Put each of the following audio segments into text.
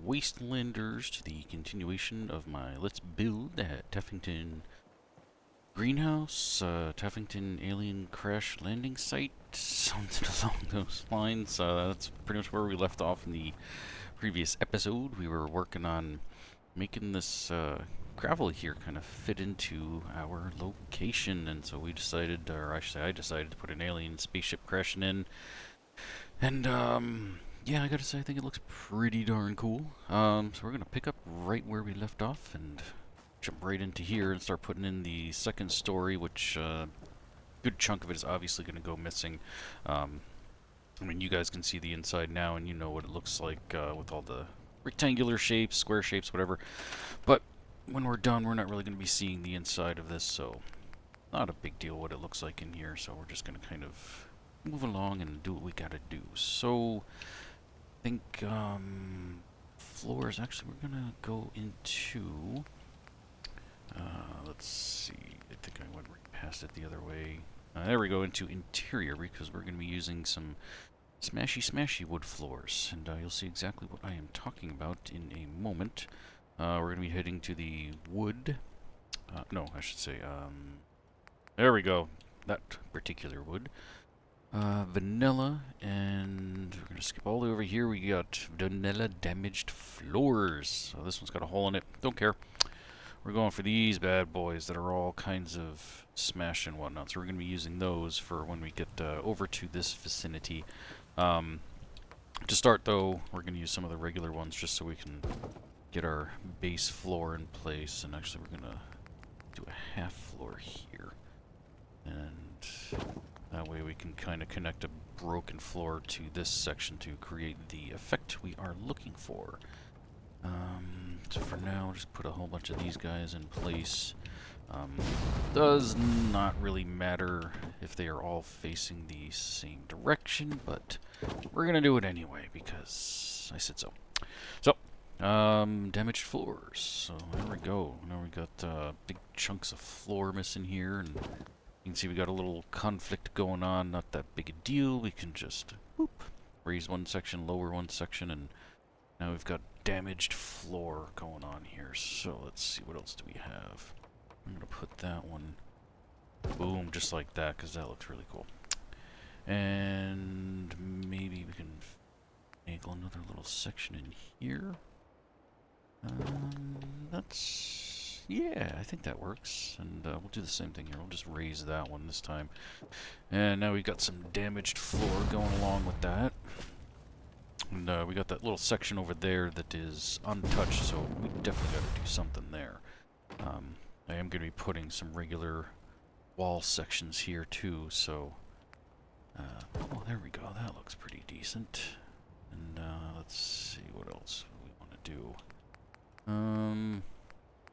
Wastelanders to the continuation of my Let's Build at Taffington Greenhouse, Taffington Alien Crash Landing Site, something along those lines. That's pretty much where we left off in the previous episode. We were working on making this gravel here kind of fit into our location, and so we decided, or I should say I decided to put an alien spaceship crashing in. And yeah, I gotta say I think it looks pretty darn cool. So we're gonna pick up right where we left off and jump right into here and start putting in the second story, which good chunk of it is obviously gonna go missing. I mean, you guys can see the inside now, and you know what it looks like with all the rectangular shapes, square shapes, whatever. But when we're done, we're not really going to be seeing the inside of this, so not a big deal what it looks like in here. So we're just going to kind of move along and do what we got to do. So I think floors, actually we're going to go into, let's see, I think I went right past it the other way. There we go, into interior, because we're going to be using some smashy wood floors, and you'll see exactly what I am talking about in a moment. We're going to be heading to the wood, no, I should say, there we go, that particular wood. Vanilla, and we're going to skip all the way over here. We got vanilla damaged floors. So this one's got a hole in it, don't care. We're going for these bad boys that are all kinds of smashed and whatnot, so we're going to be using those for when we get over to this vicinity. To start though, we're going to use some of the regular ones just so we can get our base floor in place, and actually we're going to do a half floor here, and that way we can kind of connect a broken floor to this section to create the effect we are looking for. So for now, we'll just put a whole bunch of these guys in place. Does not really matter if they are all facing the same direction, but we're gonna do it anyway because I said so. So, damaged floors. So there we go. Now we got big chunks of floor missing here, and you can see we got a little conflict going on. Not that big a deal. We can just boop, raise one section, lower one section, and now we've got damaged floor going on here. So let's see, what else do we have? I'm going to put that one, boom, just like that, because that looks really cool. And maybe we can angle another little section in here. That's, yeah, I think that works. And we'll do the same thing here. We'll just raise that one this time. And now we've got some damaged floor going along with that. And we got that little section over there that is untouched, so we definitely got to do something there. I am going to be putting some regular wall sections here too, so... oh, there we go. That looks pretty decent. And let's see what else we want to do.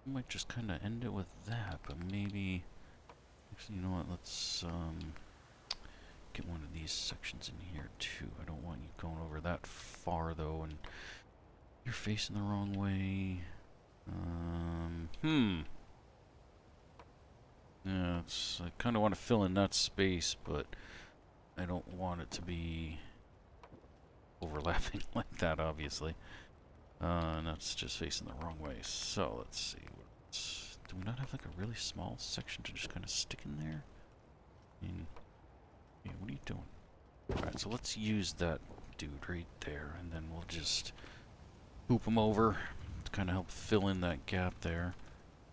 We might just kind of end it with that, but maybe... Actually, you know what? Let's get one of these sections in here too. I don't want you going over that far though, and you're facing the wrong way. Yeah, I kind of want to fill in that space, but I don't want it to be overlapping like that, obviously. And that's just facing the wrong way. So let's see. Do we not have like a really small section to just kind of stick in there? I mean, yeah, what are you doing? Alright, so let's use that dude right there, and then we'll just hoop him over to kind of help fill in that gap there.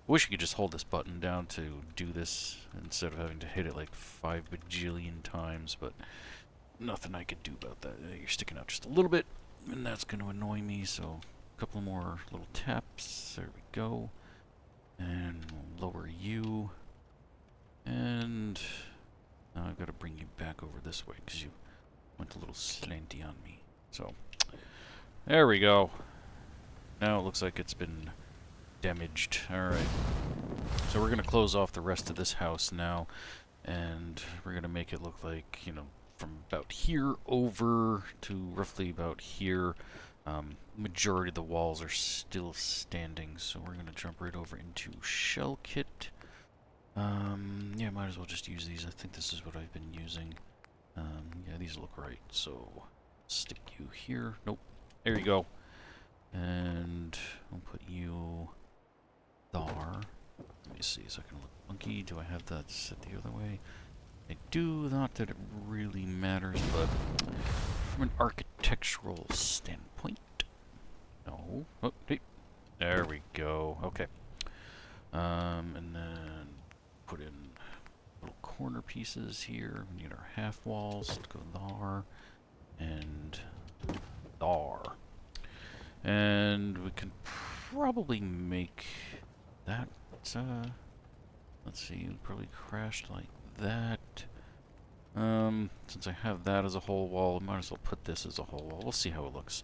I wish you could just hold this button down to do this instead of having to hit it like 5 bajillion times, but nothing I could do about that. You're sticking out just a little bit, and that's going to annoy me, so a couple more little taps. There we go. And we'll lower you. And now I've got to bring you back over this way because you went a little slanty on me. So, there we go. Now it looks like it's been damaged. Alright. So we're going to close off the rest of this house now, and we're going to make it look like, you know, from about here over to roughly about here. Majority of the walls are still standing, so we're going to jump right over into shell kit. Yeah, might as well just use these. I think this is what I've been using. Yeah, these look right, so stick you here. Nope. There you go. And I'll put you there. Let me see so I can look funky. Do I have that set the other way? I do. Not that it really matters, but from an architectural standpoint. No. Oh, hey. There we go. Okay. And then put in little corner pieces here. We need our half walls to go there. And there. And we can probably make that, let's see, probably crashed like that. Since I have that as a whole wall, I might as well put this as a whole wall. We'll see how it looks.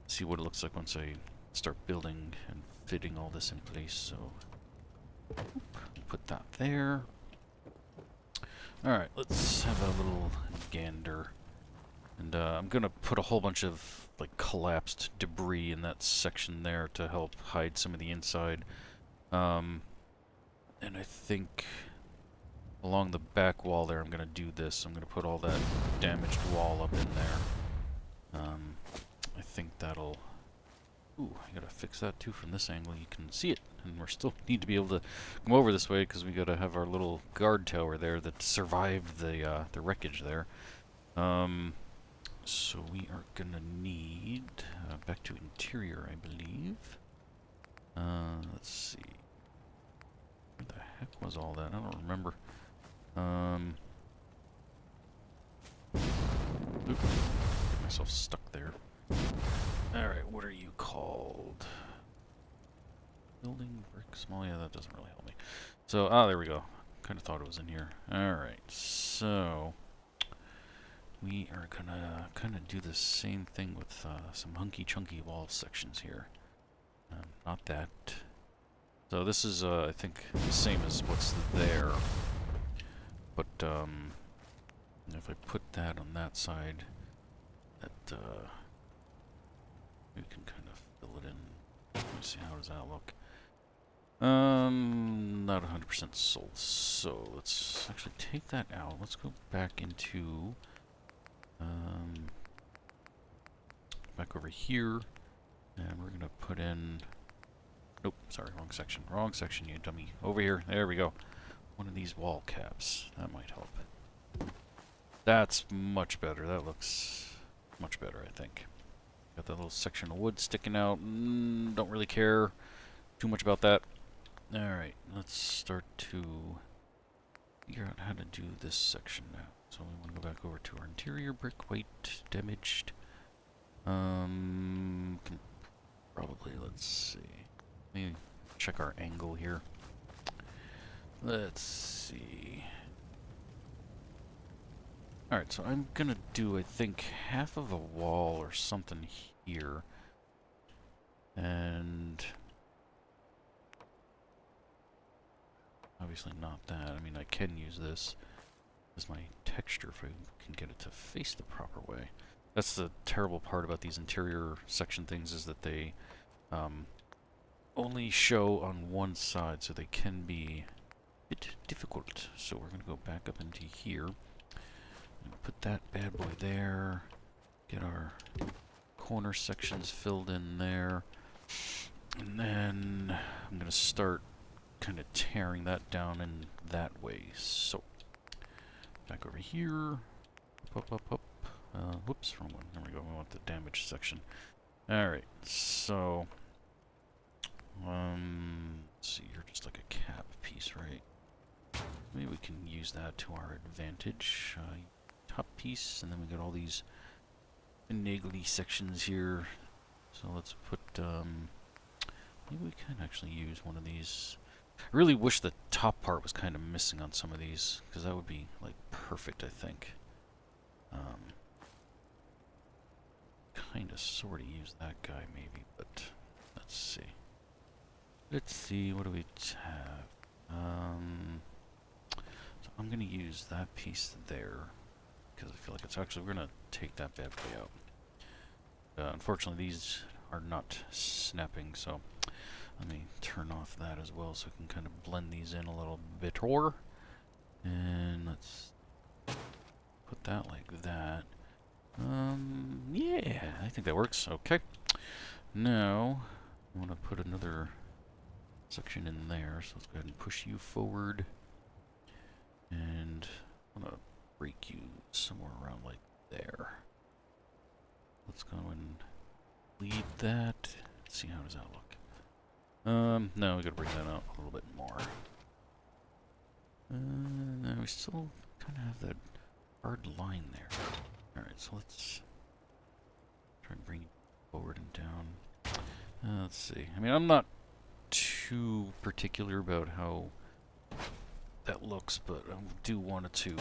See what it looks like once I start building and fitting all this in place. So, put that there. Alright, let's have a little gander. And I'm gonna put a whole bunch of like collapsed debris in that section there to help hide some of the inside. And I think along the back wall there I'm gonna do this. I'm gonna put all that damaged wall up in there. I think that'll... Ooh, I gotta fix that too from this angle. You can see it, and we still need to be able to come over this way because we gotta have our little guard tower there that survived the wreckage there. So we are gonna need back to interior, I believe. Let's see. What the heck was all that? I don't remember. Oops, get myself stuck there. Alright, what are you called? Building brick small? Yeah, that doesn't really help me. So, there we go. Kind of thought it was in here. Alright, so we are gonna kind of do the same thing with some hunky chunky wall sections here. Not that. So this is, I think, the same as what's there. But if I put that on that side, that we can kind of fill it in. Let me see, how does that look? Not 100% sold. So let's actually take that out. Let's go back into back over here, and we're gonna put in. Nope, sorry, wrong section. Wrong section, you dummy. Over here. There we go. One of these wall caps. That might help. That's much better. That looks much better, I think. Got that little section of wood sticking out. Don't really care too much about that. Alright, let's start to figure out how to do this section now. So we want to go back over to our interior brick, white, damaged. Probably, let's see. Let me check our angle here. Let's see. Alright, so I'm gonna do, I think, half of a wall or something here. And obviously not that. I mean, I can use this as my texture if I can get it to face the proper way. That's the terrible part about these interior section things, is that they only show on one side, so they can be a bit difficult. So we're going to go back up into here and put that bad boy there. Get our corner sections filled in there. And then I'm going to start kind of tearing that down in that way. So back over here. Up, up, up. Whoops, wrong one. There we go. We want the damaged section. Alright, so let's see, you're just like a cap piece, right? Maybe we can use that to our advantage. Top piece, and then we got all these finagly sections here. So let's put, maybe we can actually use one of these. I really wish the top part was kind of missing on some of these, because that would be, like, perfect, I think. Kind of sort of use that guy, maybe, but let's see. Let's see, what do we have? So I'm going to use that piece there, because I feel like it's actually, we're going to take that bad boy out. Unfortunately, these are not snapping, so let me turn off that as well so I can kind of blend these in a little bit more. And let's put that like that. Yeah, I think that works. Okay. now I want to put another section in there, so let's go ahead and push you forward. And I'm going to break you somewhere around like there. Let's go and lead that. Let's see, how does that look? No, we gotta bring that out a little bit more. No, we still kind of have that hard line there. Alright, so let's try and bring it forward and down. Let's see. I mean, I'm not too particular about how that looks, but I do want it to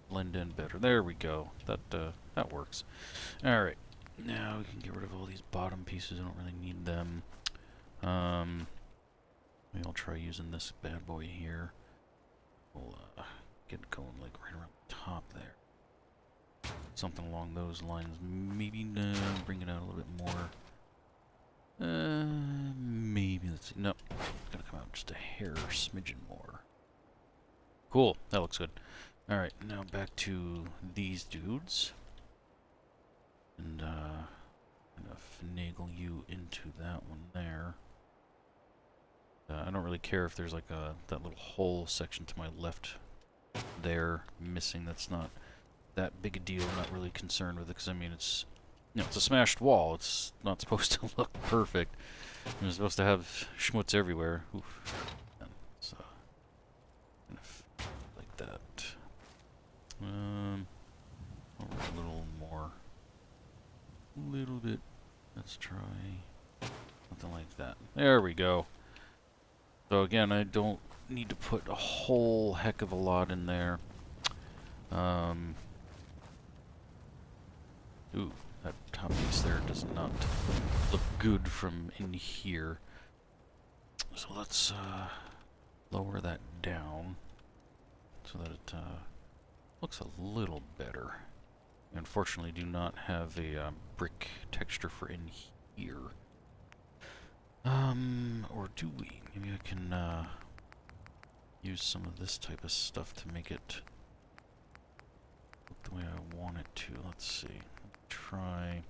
blend in better. There we go. That works. Alright. Now we can get rid of all these bottom pieces. I don't really need them. Maybe I'll try using this bad boy here. We'll get it going like right around the top there. Something along those lines. Maybe bring it out a little bit more. Maybe let's see. No, it's gonna come out just a hair smidgen more. Cool. That looks good. All right, now back to these dudes. And I'm gonna finagle you into that one there. I don't really care if there's like that little hole section to my left there missing. That's not that big a deal. I'm not really concerned with it because I mean it's, you know, it's a smashed wall. It's not supposed to look perfect. It's supposed to have schmutz everywhere. Oof. So kind of like that. A little more. A little bit. Let's try something like that. There we go. So again, I don't need to put a whole heck of a lot in there. Ooh, that top piece there does not look good from in here. So let's lower that down so that it looks a little better. We unfortunately do not have a brick texture for in here. Or do we? Maybe I can use some of this type of stuff to make it look the way I want it to. Let's see. Try.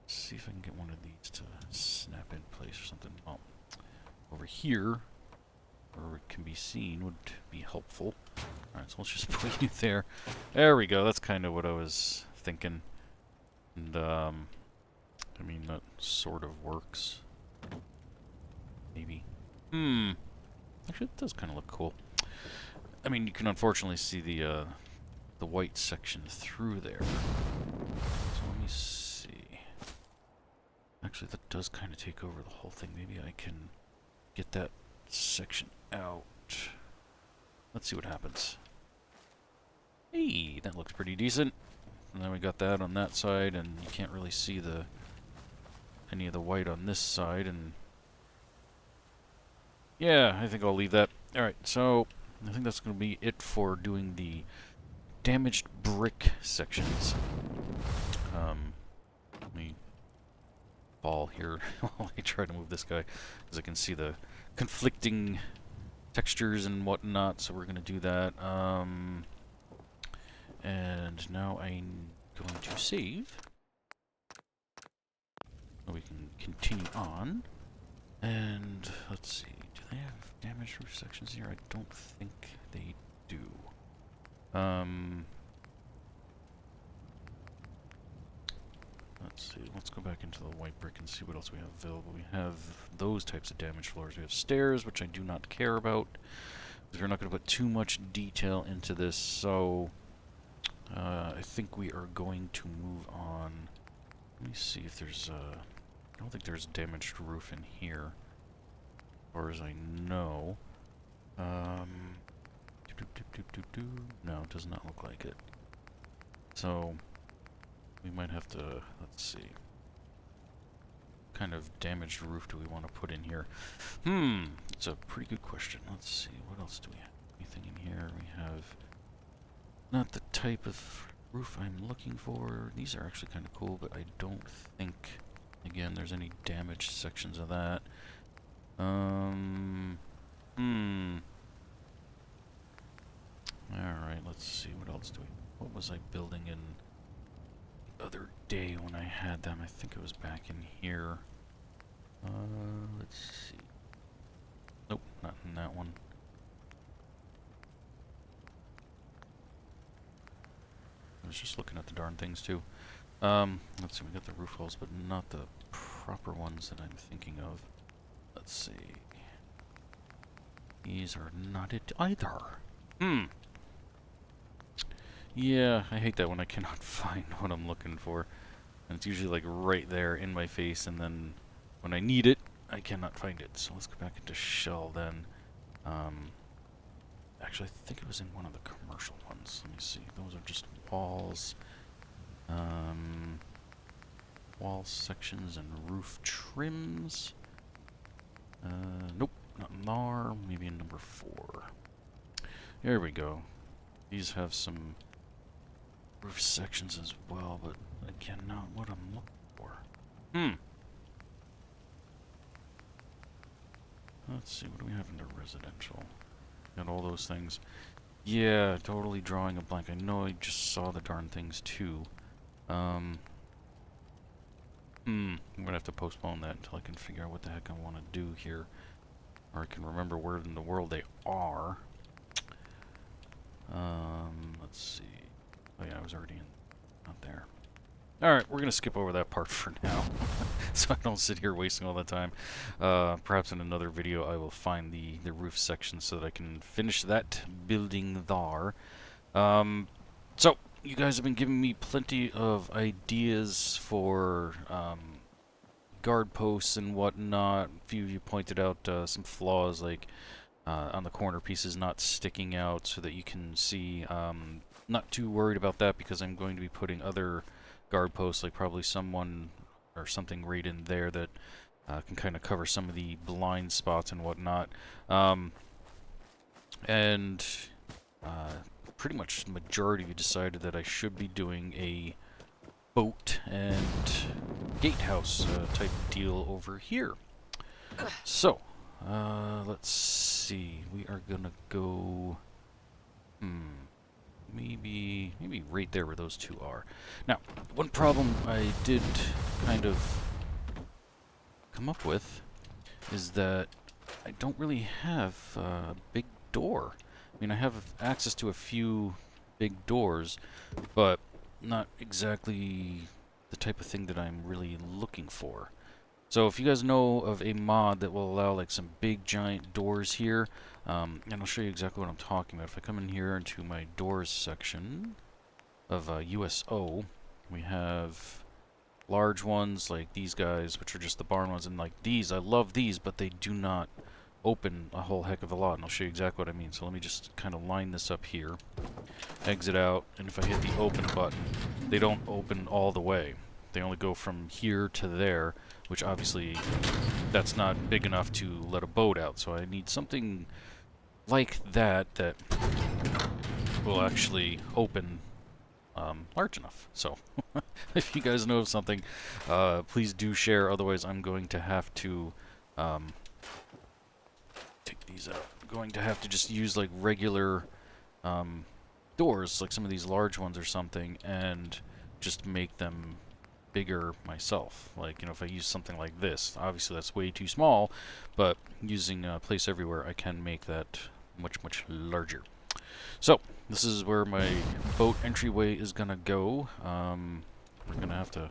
See if I can get one of these to snap in place or something. Oh, over here, where it can be seen, would be helpful. Alright, so let's just put you there. There we go. That's kind of what I was thinking. And, I mean, that sort of works. Maybe. Actually, it does kind of look cool. I mean, you can unfortunately see the white section through there. So let me see. Actually, that does kind of take over the whole thing. Maybe I can get that section out. Let's see what happens. Hey, that looks pretty decent. And then we got that on that side, and you can't really see any of the white on this side, and yeah, I think I'll leave that. Alright, so I think that's going to be it for doing the damaged brick sections. Let me fall here while I try to move this guy, because I can see the conflicting textures and whatnot, so we're going to do that. And now I'm going to save. We can continue on. And let's see, do they have damaged roof sections here? I don't think they do. Let's see, let's go back into the white brick and see what else we have available. We have those types of damaged floors. We have stairs, which I do not care about, because we're not going to put too much detail into this, so I think we are going to move on. Let me see if there's I don't think there's damaged roof in here, as far as I know. No, it does not look like it. So we might have to, let's see, what kind of damaged roof do we want to put in here? It's a pretty good question. Let's see, what else do we have? Anything in here? We have not the type of roof I'm looking for. These are actually kind of cool, but I don't think, again, there's any damaged sections of that. Alright, let's see, what else do we... What was I building in other day when I had them. I think it was back in here. Let's see. Nope, not in that one. I was just looking at the darn things too. Let's see, we got the roof holes, but not the proper ones that I'm thinking of. Let's see. These are not it either. Yeah, I hate that when I cannot find what I'm looking for. And it's usually like right there in my face, and then when I need it, I cannot find it. So let's go back into shell then. Actually, I think it was in one of the commercial ones. Let me see. Those are just walls. Wall sections and roof trims. Nope, not in there. Maybe in number 4. There we go. These have some roof sections as well, but again, not what I'm looking for. Let's see, what do we have under residential? Got all those things. Yeah, totally drawing a blank. I know I just saw the darn things too. I'm gonna have to postpone that until I can figure out what the heck I want to do here. Or I can remember where in the world they are. Let's see. Oh yeah, I was already in. Not there. Alright, we're gonna skip over that part for now. So I don't sit here wasting all that time. Perhaps in another video I will find the roof section so that I can finish that building there. So, you guys have been giving me plenty of ideas for guard posts and whatnot. A few of you pointed out some flaws, like on the corner pieces not sticking out so that you can see. Not too worried about that because I'm going to be putting other guard posts, like probably someone or something right in there that can kind of cover some of the blind spots and whatnot. Pretty much the majority of you decided that I should be doing a boat and gatehouse type deal over here. So, let's see. We are gonna go. Maybe right there where those two are. Now, one problem I did kind of come up with is that I don't really have a big door. I mean, I have access to a few big doors, but not exactly the type of thing that I'm really looking for. So if you guys know of a mod that will allow like some big giant doors here, and I'll show you exactly what I'm talking about. If I come in here into my doors section of USO, we have large ones like these guys, which are just the barn ones, and like these, I love these, but they do not open a whole heck of a lot, and I'll show you exactly what I mean. So let me just kind of line this up here, exit out, and if I hit the open button, they don't open all the way. They only go from here to there, which obviously that's not big enough to let a boat out. So I need something like that that will actually open large enough. So if you guys know of something, please do share. Otherwise, I'm going to have to take these out. I'm going to have to just use like regular doors, like some of these large ones or something, and just make them bigger myself. Like, you know, if I use something like this, obviously that's way too small, but using Place Everywhere, I can make that much larger. So, this is where my boat entryway is gonna go. We're gonna have to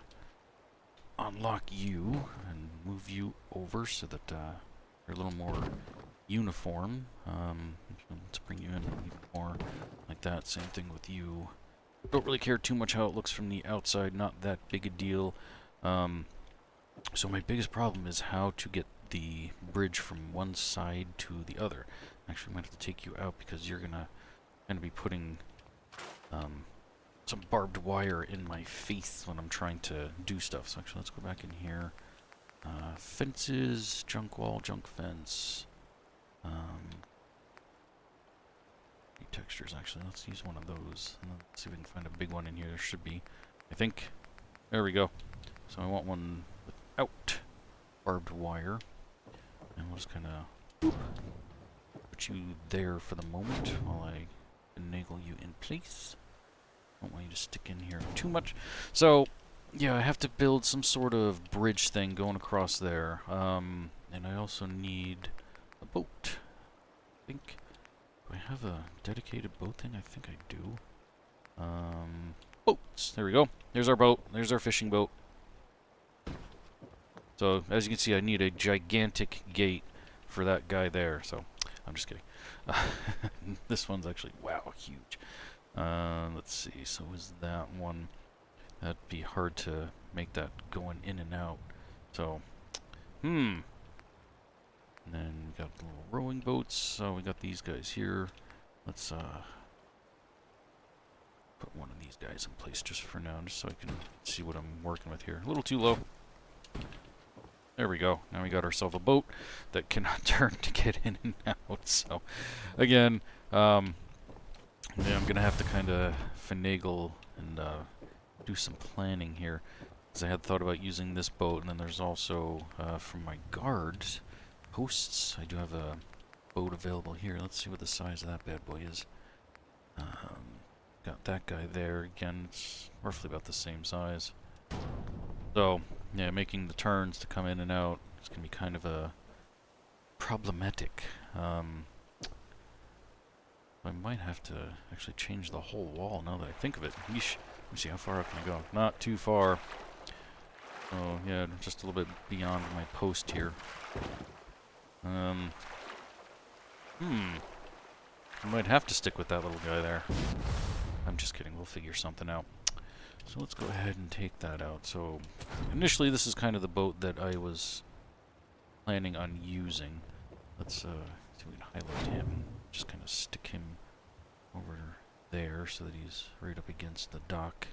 unlock you and move you over so that you're a little more uniform. Let's bring you in even more like that. Same thing with you. Don't really care too much how it looks from the outside, not that big a deal. So my biggest problem is how to get the bridge from one side to the other. Actually, I might have to take you out because you're gonna be putting some barbed wire in my face when I'm trying to do stuff. So actually, let's go back in here. Fences, junk wall, junk fence. Textures, actually. Let's use one of those. And let's see if we can find a big one in here. There should be, I think. There we go. So I want one without barbed wire. And we'll just kind of put you there for the moment while I finagle you in place. Don't want you to stick in here too much. So, yeah, I have to build some sort of bridge thing going across there. And I also need a boat. I think. Do I have a dedicated boat thing? I think I do. Boats. There we go. There's our boat. There's our fishing boat. So, as you can see, I need a gigantic gate for that guy there. So, I'm just kidding. This one's actually, wow, huge. Let's see. So, is that one? That'd be hard to make that going in and out. So, And then we got little rowing boats. So, we got these guys here. Let's, put one of these guys in place just for now, just so I can see what I'm working with here. A little too low. There we go. Now we got ourselves a boat that cannot turn to get in and out. So, again, yeah, I'm going to have to kind of finagle and do some planning here. Because I had thought about using this boat, and then there's also, from my guards, hosts, I do have a boat available here. Let's see what the size of that bad boy is. Got that guy there. Again, it's roughly about the same size. So, yeah, making the turns to come in and out is going to be kind of a problematic. I might have to actually change the whole wall now that I think of it. Yeesh. Let me see, how far up can I go? Not too far. Oh, yeah, just a little bit beyond my post here. I might have to stick with that little guy there. I'm just kidding, we'll figure something out. So let's go ahead and take that out. So initially this is kind of the boat that I was planning on using. Let's see if we can highlight him. Just kind of stick him over there so that he's right up against the dock.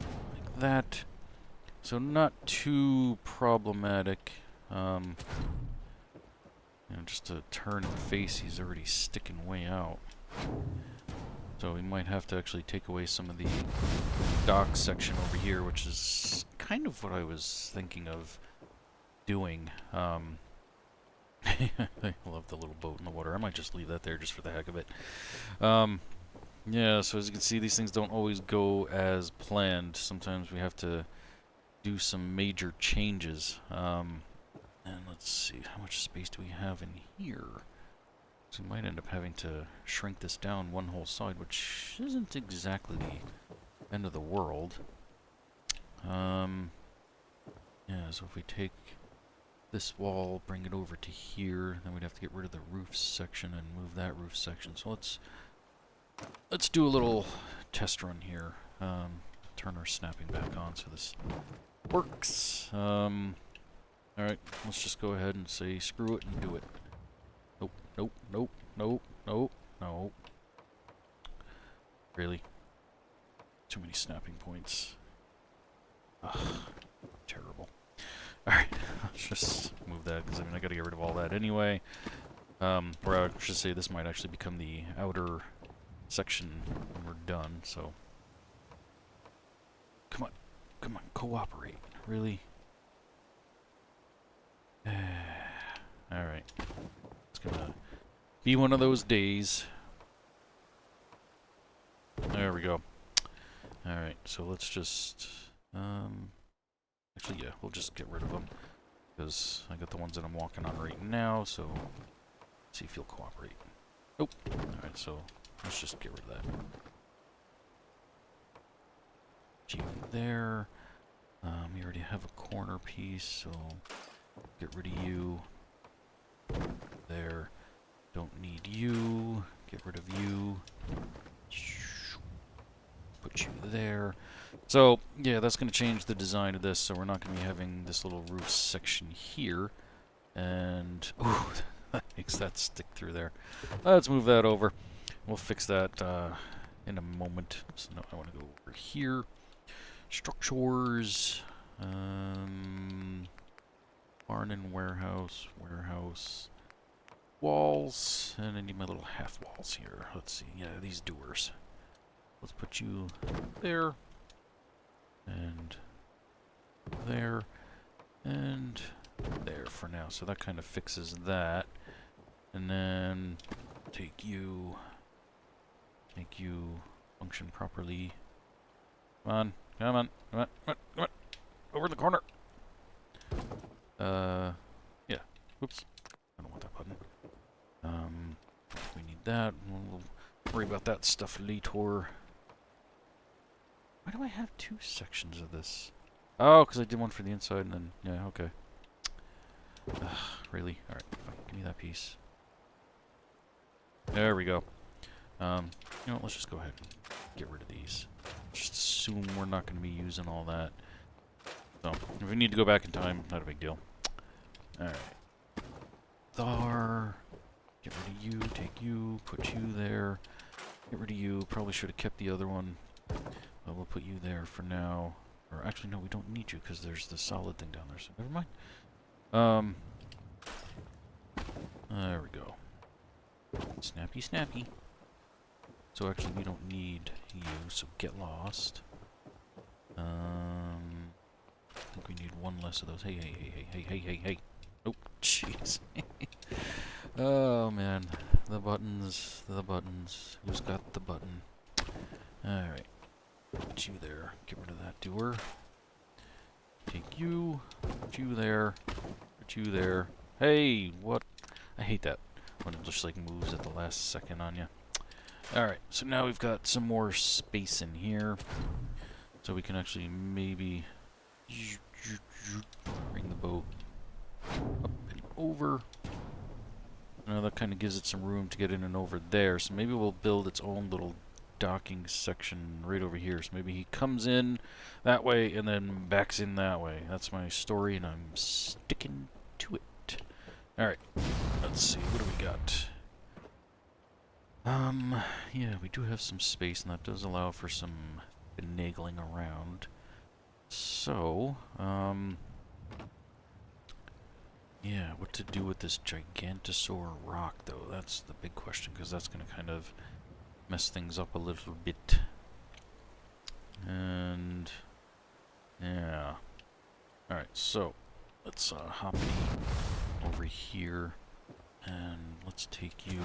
Like that. So not too problematic. Just to turn and face, he's already sticking way out. So we might have to actually take away some of the dock section over here, which is kind of what I was thinking of doing. I love the little boat in the water. I might just leave that there just for the heck of it. Yeah, so as you can see, these things don't always go as planned. Sometimes we have to do some major changes. And let's see, how much space do we have in here? So we might end up having to shrink this down one whole side, which isn't exactly the end of the world. Yeah, so if we take this wall, bring it over to here, then we'd have to get rid of the roof section and move that roof section. So let's do a little test run here. Turn our snapping back on so this works. Alright, let's just go ahead and say screw it and do it. Nope, nope, nope, nope, nope, nope. Really? Too many snapping points. Ugh, terrible. Alright, let's just move that, because I mean I gotta get rid of all that anyway. Or I should say this might actually become the outer section when we're done, so. Come on, cooperate. Really? Alright. It's gonna be one of those days. There we go. Alright, so let's just... actually, yeah, we'll just get rid of them. Because I got the ones that I'm walking on right now, so... see if you'll cooperate. Nope. Alright, so let's just get rid of that. You there. We already have a corner piece, so... get rid of you. There. Don't need you. Get rid of you. Put you there. So, yeah, that's going to change the design of this, so we're not going to be having this little roof section here. And, ooh, that makes that stick through there. Let's move that over. We'll fix that in a moment. So, no, I want to go over here. Structures. Barn and warehouse. Warehouse. Walls. And I need my little half walls here. Let's see. Yeah, these doors. Let's put you there. And there. And there for now. So that kind of fixes that. And then make you function properly. Come on. Come on. Come on. Come on. Come on. Over in the corner. Yeah. Oops. I don't want that button. We need that. We'll worry about that stuff later. Why do I have two sections of this? Oh, because I did one for the inside and then... Yeah, okay. Really? Alright, give me that piece. There we go. You know what, let's just go ahead and get rid of these. Just assume we're not going to be using all that. So, if we need to go back in time, not a big deal. Alright. Thar. Get rid of you, take you, put you there. Get rid of you. Probably should have kept the other one. But we'll put you there for now. Or actually, no, we don't need you because there's the solid thing down there, so never mind. There we go. Snappy, snappy. So actually, we don't need you, so get lost. I think we need one less of those. Hey, hey, hey, hey, hey, hey, hey, hey. Oh, jeez. Oh, man. The buttons, the buttons. Who's got the button? Alright. Put you there. Get rid of that doer. Take you. Put you there. Put you there. Hey, what? I hate that. When it just like moves at the last second on you. Alright, so now we've got some more space in here. So we can actually maybe bring the boat up and over. Now that kind of gives it some room to get in and over there. So maybe we'll build its own little docking section right over here. So maybe he comes in that way and then backs in that way. That's my story and I'm sticking to it. Alright, let's see, what do we got? Yeah, we do have some space and that does allow for some finagling around. So, yeah, what to do with this gigantosaur rock though? That's the big question because that's going to kind of mess things up a little bit. And yeah. Alright, so let's hop over here and let's take you,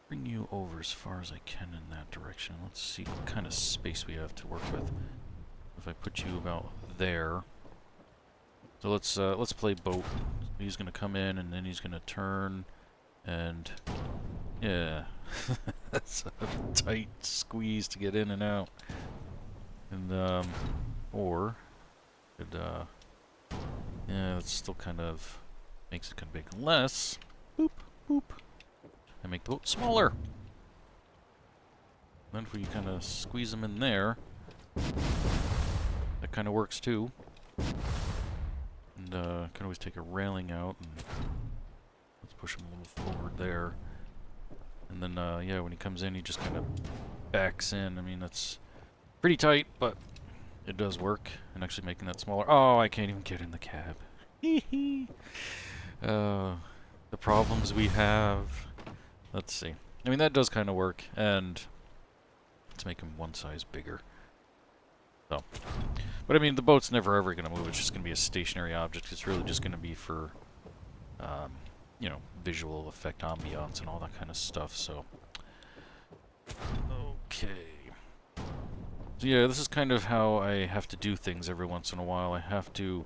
bring you over as far as I can in that direction. Let's see what kind of space we have to work with. If I put you about there. So let's play boat. He's gonna come in and then he's gonna turn and yeah. That's a tight squeeze to get in and out. And or it yeah, it's still kind of makes it kind of big unless boop boop I make the boat smaller. Then if we kind of squeeze them in there, that kind of works too. And can always take a railing out and let's push him a little forward there. And then yeah, when he comes in, he just kind of backs in. I mean, that's pretty tight, but it does work. And actually making that smaller. Oh, I can't even get in the cab. The problems we have. Let's see. I mean, that does kind of work, and let's make him one size bigger. So, but I mean, the boat's never ever going to move. It's just going to be a stationary object. It's really just going to be for, you know, visual effect, ambiance, and all that kind of stuff. So, okay. So yeah, this is kind of how I have to do things every once in a while. I have to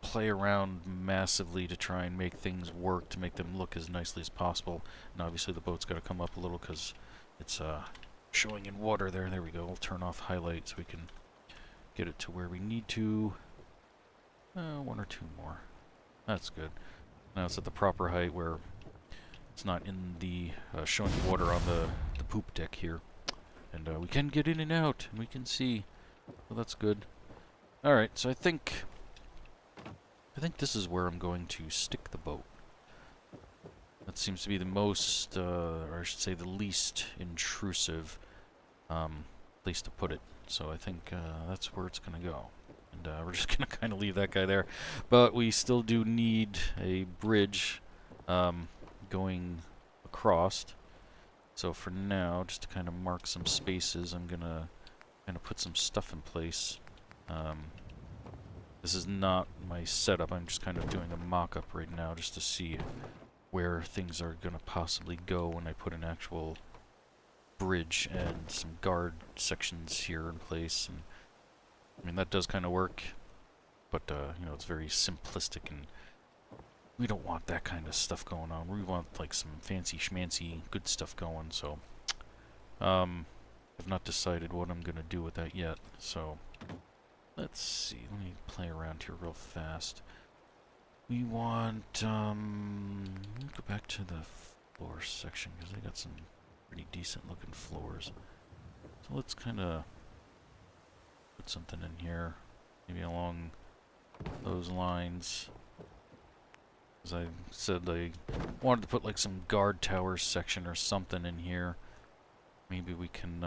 play around massively to try and make things work, to make them look as nicely as possible. And obviously the boat's got to come up a little because it's showing in water there. There we go. We'll turn off highlight so we can get it to where we need to. One or two more. That's good. Now it's at the proper height where it's not in the showing water on the poop deck here. And we can get in and out, and we can see. Well, that's good. Alright, so I think this is where I'm going to stick the boat. That seems to be the most, or I should say the least intrusive place to put it. So I think that's where it's going to go. And we're just going to kind of leave that guy there. But we still do need a bridge going across. So for now, just to kind of mark some spaces, I'm going to kind of put some stuff in place. This is not my setup. I'm just kind of doing a mock-up right now just to see where things are going to possibly go when I put an actual bridge and some guard sections here in place. And I mean, that does kind of work, but you know, it's very simplistic, and we don't want that kind of stuff going on. We want like some fancy schmancy good stuff going. So I've not decided what I'm gonna do with that yet. So let's see. Let me play around here real fast. We want go back to the floor section because they got some pretty decent looking floors. So let's kind of put something in here, maybe along those lines. As I said, I wanted to put like some guard tower section or something in here. Maybe we can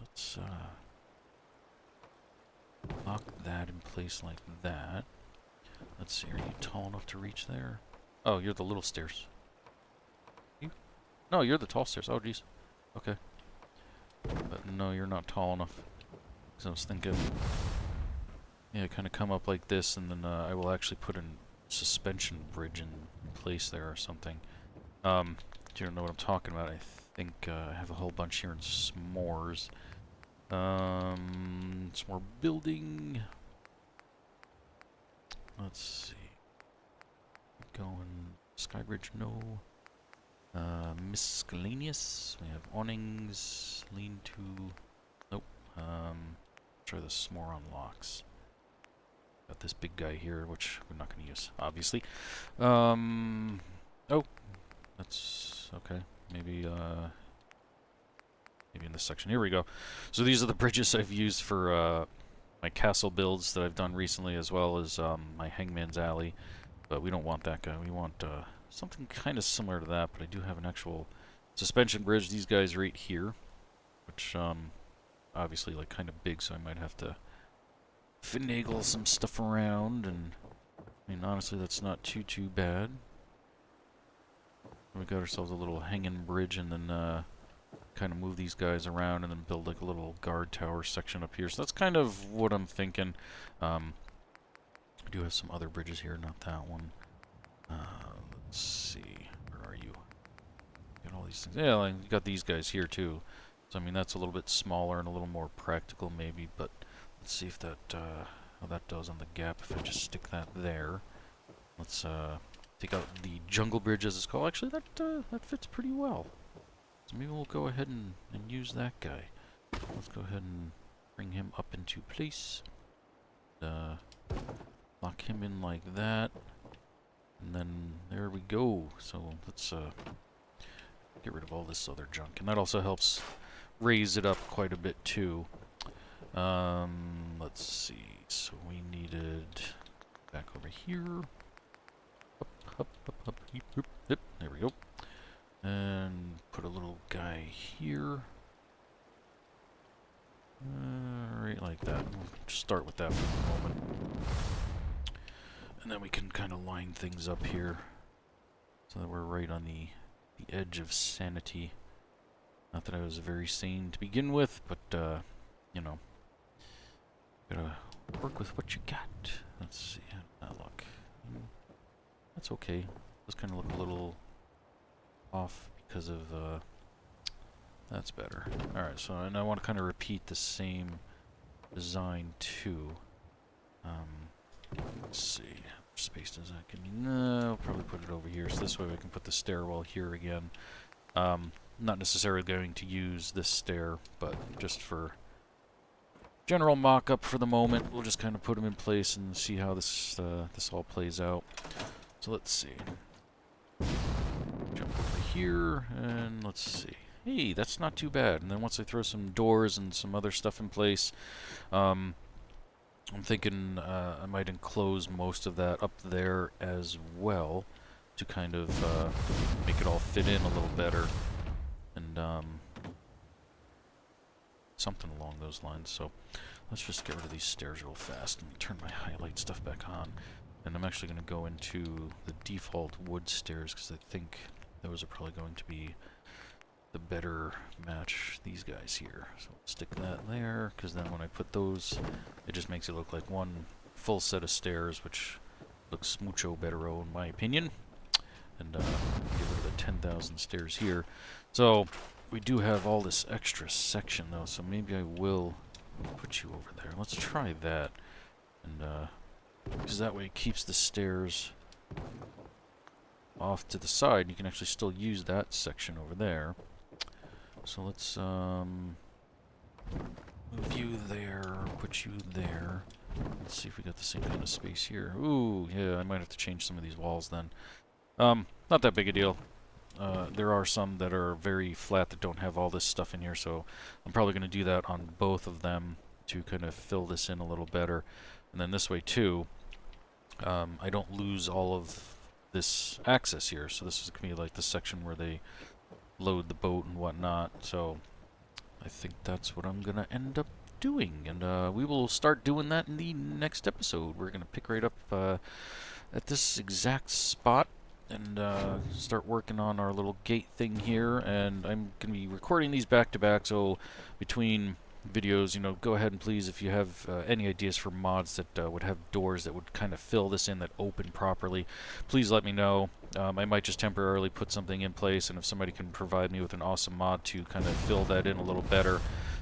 let's lock that in place like that. Let's see, are you tall enough to reach there? Oh, you're the little stairs. You? No, you're the tall stairs. Oh, jeez. Okay. But no, you're not tall enough. Because I was thinking, yeah, kind of come up like this, and then I will actually put a suspension bridge in place there or something. If you don't know what I'm talking about, I think I have a whole bunch here in s'mores. Some more building. Let's see. Going Skybridge, no. Miscellaneous. We have awnings. Lean-to. Nope. Try the s'more unlocks. Got this big guy here, which we're not going to use, obviously. Oh, that's okay. Maybe maybe in this section. Here we go. So these are the bridges I've used for my castle builds that I've done recently, as well as my Hangman's Alley. But we don't want that guy. We want something kind of similar to that, but I do have an actual suspension bridge. These guys right here, which obviously like kind of big, so I might have to finagle some stuff around. And I mean, honestly, that's not too bad. We got ourselves a little hanging bridge, and then kind of move these guys around and then build like a little guard tower section up here. So that's kind of what I'm thinking. I do have some other bridges here, not that one. Let's see, where are you? Got all these things. Yeah, like, you got these guys here too. So I mean, that's a little bit smaller and a little more practical maybe, but let's see if that how that does on the gap if I just stick that there. Let's take out the jungle bridge, as it's called. Actually, that fits pretty well. So maybe we'll go ahead and use that guy. Let's go ahead and bring him up into place. Lock him in like that. And then there we go. So let's get rid of all this other junk. And that also helps raise it up quite a bit too. Let's see. So we needed back over here. Up, yep, there we go. And put a little guy here. Right like that. We'll just start with that for the moment. And then we can kind of line things up here so that we're right on the edge of sanity. Not that I was very sane to begin with, but, you know, gotta work with what you got. Let's see. Not luck. That's okay. Those kind of look a little off because of, that's better. Alright, so and I want to kind of repeat the same design too. Let's see. How much space does that give me? No, I'll probably put it over here, so this way we can put the stairwell here again. Not necessarily going to use this stair, but just for general mock-up for the moment, we'll just kind of put them in place and see how this this all plays out. So let's see. Jump over here, and let's see. Hey, that's not too bad. And then once I throw some doors and some other stuff in place, I'm thinking I might enclose most of that up there as well to kind of make it all fit in a little better. And something along those lines. So let's just get rid of these stairs real fast and turn my highlight stuff back on. And I'm actually going to go into the default wood stairs because I think those are probably going to be the better match these guys here. So we'll stick that there, because then when I put those, it just makes it look like one full set of stairs, which looks mucho better in my opinion. And get rid of the 10,000 stairs here. So we do have all this extra section though, so maybe I will put you over there. Let's try that. And because that way it keeps the stairs off to the side. You can actually still use that section over there. So let's move you there, put you there. Let's see if we got the same kind of space here. Ooh, yeah, I might have to change some of these walls then. Not that big a deal. There are some that are very flat that don't have all this stuff in here, so I'm probably going to do that on both of them to kind of fill this in a little better. And then this way too, I don't lose all of this access here. So this is going to be like the section where they load the boat and whatnot. So I think that's what I'm going to end up doing. And we will start doing that in the next episode. We're going to pick right up at this exact spot and start working on our little gate thing here. And I'm going to be recording these back to back, so between videos, you know, go ahead and please, if you have any ideas for mods that would have doors that would kind of fill this in, that open properly, please let me know. I might just temporarily put something in place, and if somebody can provide me with an awesome mod to kind of fill that in a little better,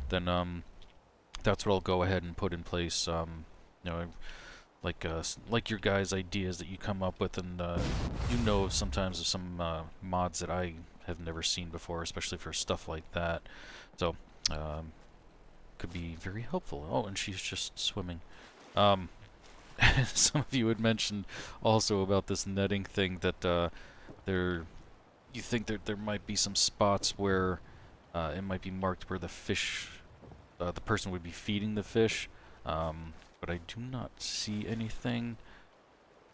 then that's what I'll go ahead and put in place. You know, like your guys' ideas that you come up with, and you know, sometimes of some mods that I have never seen before, especially for stuff like that. So could be very helpful. Oh, and she's just swimming. Some of you had mentioned also about this netting thing, that you think that there might be some spots where it might be marked where the fish, the person would be feeding the fish, but I do not see anything.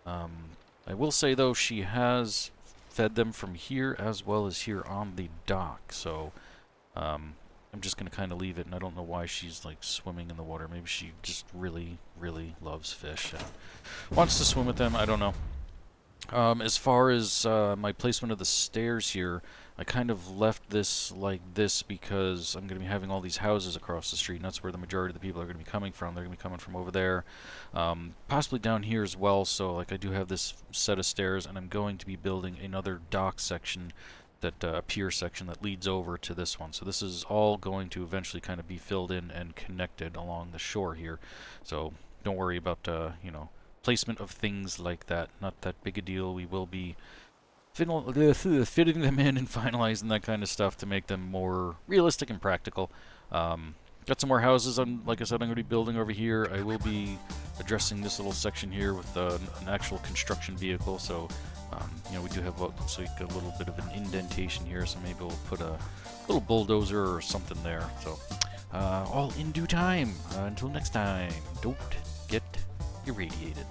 I will say though, she has fed them from here as well as here on the dock, so I'm just going to kind of leave it, and I don't know why she's like swimming in the water. Maybe she just really, really loves fish and wants to swim with them. I don't know. As far as my placement of the stairs here, I kind of left this like this because I'm going to be having all these houses across the street, and that's where the majority of the people are going to be coming from. They're going to be coming from over there, possibly down here as well. So like I do have this set of stairs, and I'm going to be building another dock section, that a pier section that leads over to this one. So this is all going to eventually kind of be filled in and connected along the shore here. So don't worry about you know, placement of things like that. Not that big a deal. We will be fitting them in and finalizing that kind of stuff to make them more realistic and practical. Got some more houses, like I said, I'm going to be building over here. I will be addressing this little section here with an actual construction vehicle. So you know, we do have looks like a little bit of an indentation here, so maybe we'll put a little bulldozer or something there. So all in due time. Until next time, don't get irradiated.